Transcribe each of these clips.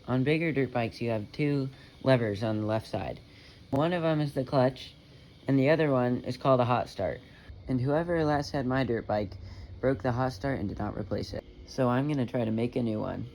On bigger dirt bikes, you have two levers on the left side. One of them is the clutch, and the other one is called a hot start. And whoever last had my dirt bike broke the hot start and did not replace it. So I'm gonna try to make a new one.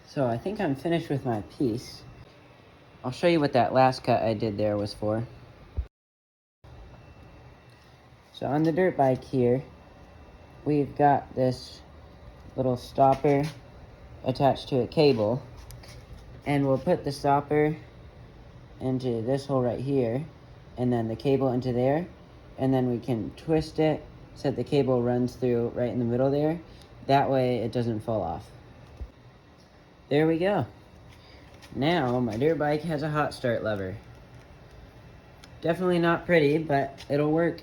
So I think I'm finished with my piece. I'll show you what that last cut I did there was for. So on the dirt bike here, we've got this little stopper attached to a cable, and we'll put the stopper into this hole right here, and then the cable into there, and then we can twist it so that the cable runs through right in the middle there. That way it doesn't fall off. There we go. Now my dirt bike has a hot start lever. Definitely not pretty, but it'll work.